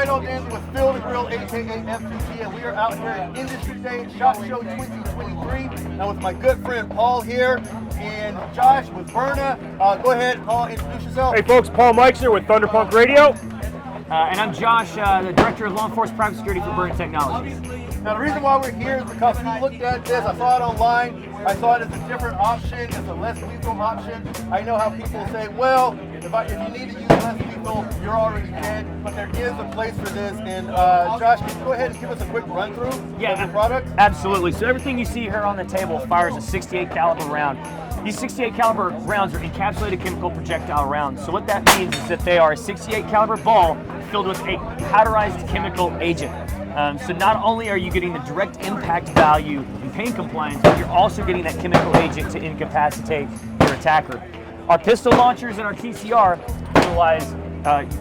right on in with Phil the Grill, aka F2G, and we are out here at Industry Day SHOT Show 2023. Now with my good friend Paul here and Josh with Byrna. Go ahead, Paul, introduce yourself. Hey folks, Paul Meixner with Thunderpunk Radio. And I'm Josh, the Director of Law Enforcement Private Security for Byrna Technologies. Now the reason why we're here is because we looked at this, I saw it online, I saw it as a different option, it's a less lethal option. I know how people say, well, if you need to use less lethal, you're already dead, but there is a place for this. And Josh, can you go ahead and give us a quick run through of the product? Absolutely. So everything you see here on the table fires a 68 caliber round. These 68 caliber rounds are encapsulated chemical projectile rounds. So what that means is that they are a 68 caliber ball filled with a powderized chemical agent. So not only are you getting the direct impact value and pain compliance, but you're also getting that chemical agent to incapacitate your attacker. Our pistol launchers and our TCR utilize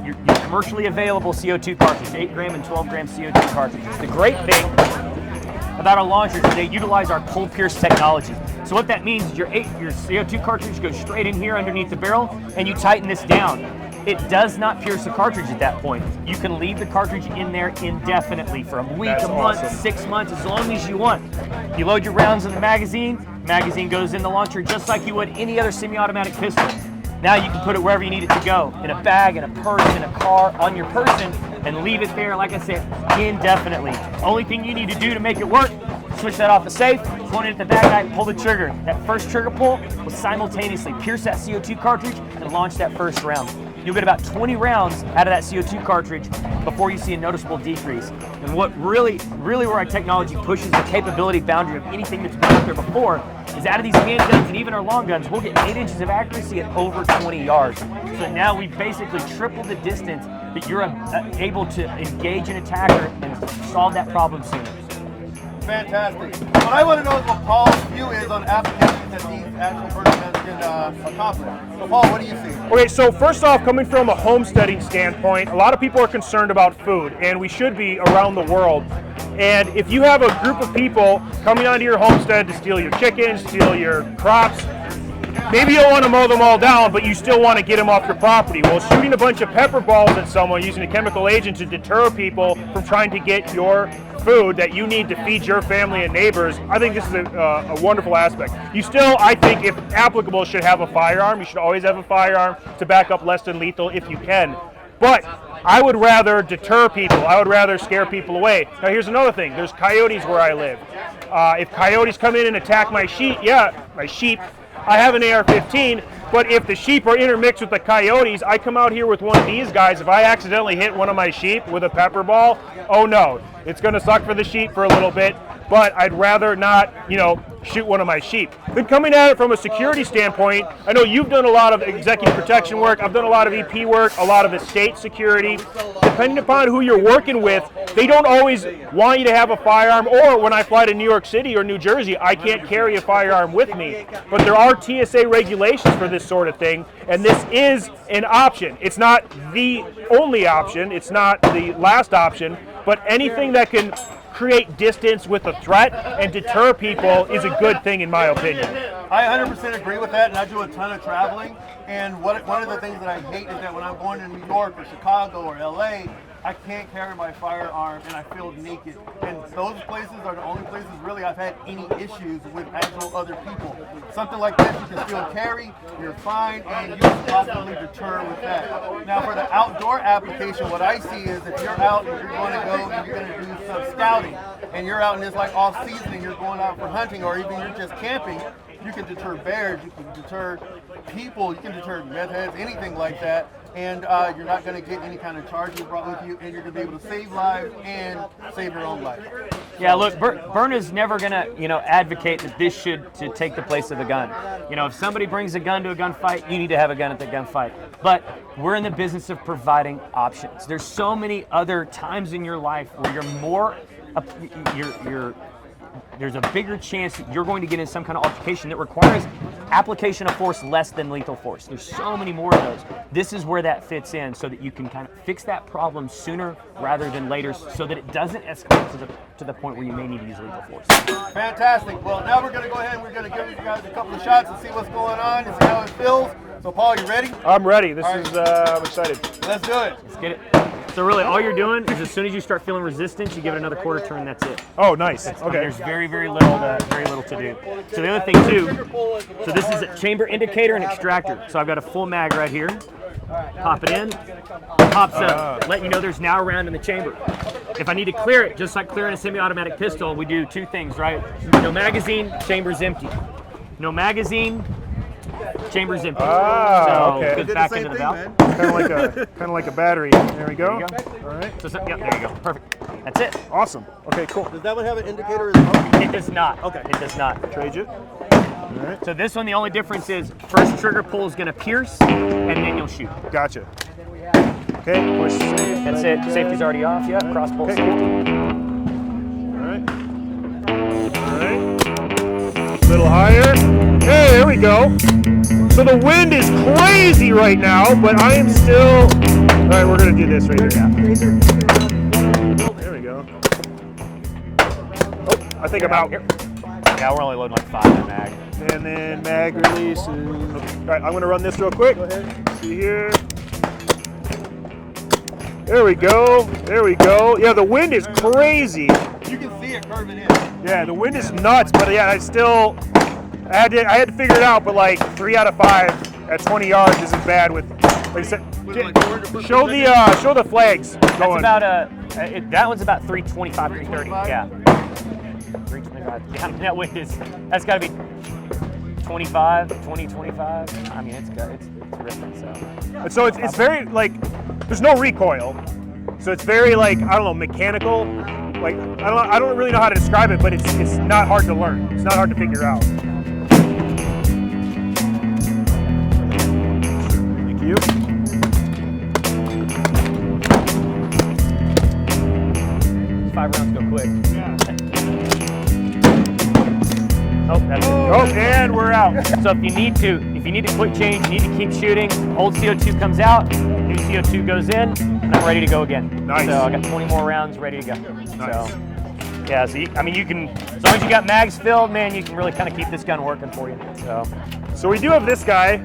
your commercially available CO2 cartridge, 8 gram and 12 gram CO2 cartridges. The great thing about our launchers is they utilize our pull pierce technology. So what that means is your CO2 cartridge goes straight in here underneath the barrel, and you tighten this down. It does not pierce the cartridge at that point. You can leave the cartridge in there indefinitely for a week, a month, awesome. 6 months, as long as you want. You load your rounds in the magazine goes in the launcher just like you would any other semi-automatic pistol. Now you can put it wherever you need it to go, in a bag, in a purse, in a car, on your person, and leave it there, like I said, indefinitely. Only thing you need to do to make it work, switch that off the safe, point it at the back, pull the trigger. That first trigger pull will simultaneously pierce that CO2 cartridge and launch that first round. You'll get about 20 rounds out of that CO2 cartridge before you see a noticeable decrease. And what really where our technology pushes the capability boundary of anything that's been out there before is out of these handguns and even our long guns, we'll get 8 inches of accuracy at over 20 yards. So now we've basically tripled the distance that you're able to engage an attacker and solve that problem sooner. Fantastic. What I want to know is what Paul's view is on applications that these actual Byrna guns can accomplish. So Paul, what do you see? Okay, so first off, coming from a homesteading standpoint, a lot of people are concerned about food, and we should be around the world. And if you have a group of people coming onto your homestead to steal your chickens, steal your crops, maybe you don't want to mow them all down, but you still want to get them off your property. Well, shooting a bunch of pepper balls at someone using a chemical agent to deter people from trying to get your food that you need to feed your family and neighbors, I think this is a wonderful aspect. You still, I think, if applicable, should have a firearm. You should always have a firearm to back up less than lethal if you can. But I would rather deter people. I would rather scare people away. Now, here's another thing. There's coyotes where I live. If coyotes come in and attack my sheep, I have an AR-15, but if the sheep are intermixed with the coyotes, I come out here with one of these guys. If I accidentally hit one of my sheep with a pepper ball, oh no, it's going to suck for the sheep for a little bit, but I'd rather not, shoot one of my sheep. Then coming at it from a security standpoint, I know you've done a lot of executive protection work, I've done a lot of EP work, a lot of estate security. Depending upon who you're working with, they don't always want you to have a firearm, or when I fly to New York City or New Jersey, I can't carry a firearm with me. But there are TSA regulations for this sort of thing, and this is an option. It's not the only option, it's not the last option, but anything that can create distance with a threat and deter people is a good thing in my opinion. I 100% agree with that, and I do a ton of traveling, and one of the things that I hate is that when I'm going to New York or Chicago or LA, I can't carry my firearm and I feel naked. And those places are the only places really I've had any issues with actual other people. Something like this you can still carry, you're fine, and you can possibly deter with that. Now for the outdoor application, what I see is if you're out and you're going to go and you're going to do some scouting, and you're out and it's like off season and you're going out for hunting, or even you're just camping, you can deter bears, you can deter people, you can deter meth heads, anything like that. And you're not going to get any kind of charges brought with you, and you're going to be able to save lives and save your own life. Yeah, look, Byrna's never going to, advocate that this should take the place of a gun. If somebody brings a gun to a gunfight, you need to have a gun at the gunfight. But we're in the business of providing options. There's so many other times in your life where there's a bigger chance that you're going to get in some kind of altercation that requires application of force less than lethal force. There's so many more of those. This is where that fits in, so that you can kind of fix that problem sooner rather than later, so that it doesn't escalate to the point where you may need to use lethal force. Fantastic. Well, now we're going to go ahead and we're going to give you guys a couple of shots and see what's going on and see how it feels. So Paul, you ready? I'm ready. I'm excited. Let's do it. Let's get it. So really, all you're doing is as soon as you start feeling resistance, you give it another quarter turn. That's it. Oh, nice. I mean, Okay. there's very little to do. So the other thing too. So this is a chamber indicator and extractor. So I've got a full mag right here. Pop it in. Pops up, letting you know there's now a round in the chamber. If I need to clear it, just like clearing a semi-automatic pistol, we do two things, right? No magazine, chamber's empty. No magazine, chamber's empty. Ah, okay. Goes back into the valve. Kind of like a battery. There we go. There you go. All right. So, yeah, there you go. Perfect. That's it. Awesome. Okay, cool. Does that one have an indicator as well? It does not. Okay. It does not. Trade it. All right. So this one, the only difference is first trigger pull is going to pierce, and then you'll shoot. Gotcha. Okay, push safe. That's it. Safety's already off. Yeah, cross pull Okay, safety. All right. All right. A little higher. Hey, there we go. So the wind is crazy right now, but I am still. All right, we're gonna do this right here. There we go. Oh, I think I'm out. Yeah, we're only loading like 5 in mag. And then mag release. All right, I'm gonna run this real quick. Go ahead. See here. There we go. There we go. Yeah, the wind is crazy. You can see it curving in. Yeah, the wind is nuts, but yeah, I had to figure it out. But like 3 out of 5 at 20 yards isn't bad with. Like I said, show the flags That's going. about that one's about 325, 330. Yeah. 325. Yeah, I mean, that wind is. That's got to be 25, 20, 25. I mean, it's good. It's ripping. So it's very like there's no recoil, so it's very like I don't know mechanical. Like I don't really know how to describe it, but it's not hard to learn. It's not hard to figure out. Thank you. These 5 rounds go quick. Oh, that's it. Oh, and we're out. So if you need to quick change, you need to keep shooting. Old CO2 comes out, new CO2 goes in, and I'm ready to go again. Nice. So I got 20 more rounds ready to go. Nice. So yeah, so you can, as long as you got mags filled, man, you can really kind of keep this gun working for you. So we do have this guy.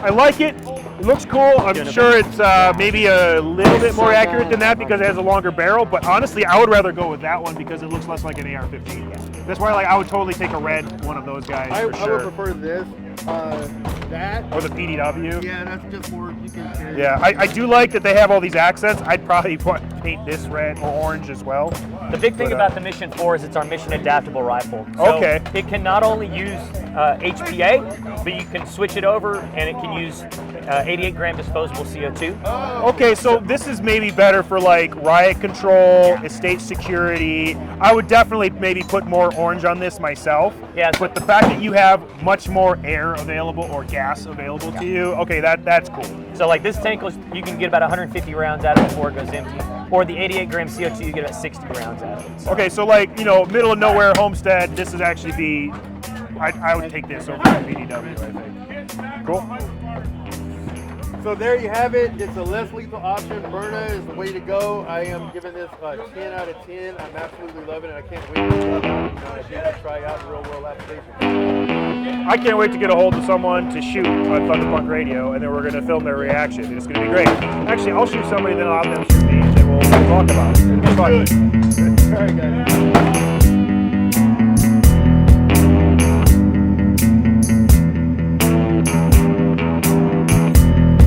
I like it. It looks cool. I'm sure it's maybe a little bit more accurate than that because it has a longer barrel. But honestly, I would rather go with that one because it looks less like an AR-15. That's why I would totally take a red one of those guys for sure. I would prefer this. That. Or the PDW. Yeah, that's just more you can carry. Yeah, I do like that they have all these accents. I'd probably paint this red or orange as well. The big thing about the Mission 4 is it's our mission adaptable rifle. So okay. It can not only use HPA, but you can switch it over and it can use 88 gram disposable CO2. Okay, so this is maybe better for like riot control, estate security. I would definitely maybe put more orange on this myself. Yeah. But the fact that you have much more air available or gas available to you, okay, that's cool. So like this tank, you can get about 150 rounds out of it before it goes empty. Or the 88 gram CO2, you get about 60 rounds out of it. So. Okay, so like, middle of nowhere homestead, this is actually I would take this over the PDW, I think. Cool. So there you have it. It's a less lethal option. Byrna is the way to go. I am giving this a 10 out of 10. I'm absolutely loving it. I can't wait to try out the real world application. I can't wait to get a hold of someone to shoot on Thunderpunk Radio, and then we're going to film their reaction. It's going to be great. Actually, I'll shoot somebody, then I'll have them shoot me, and then we'll talk about it. It'll be fun.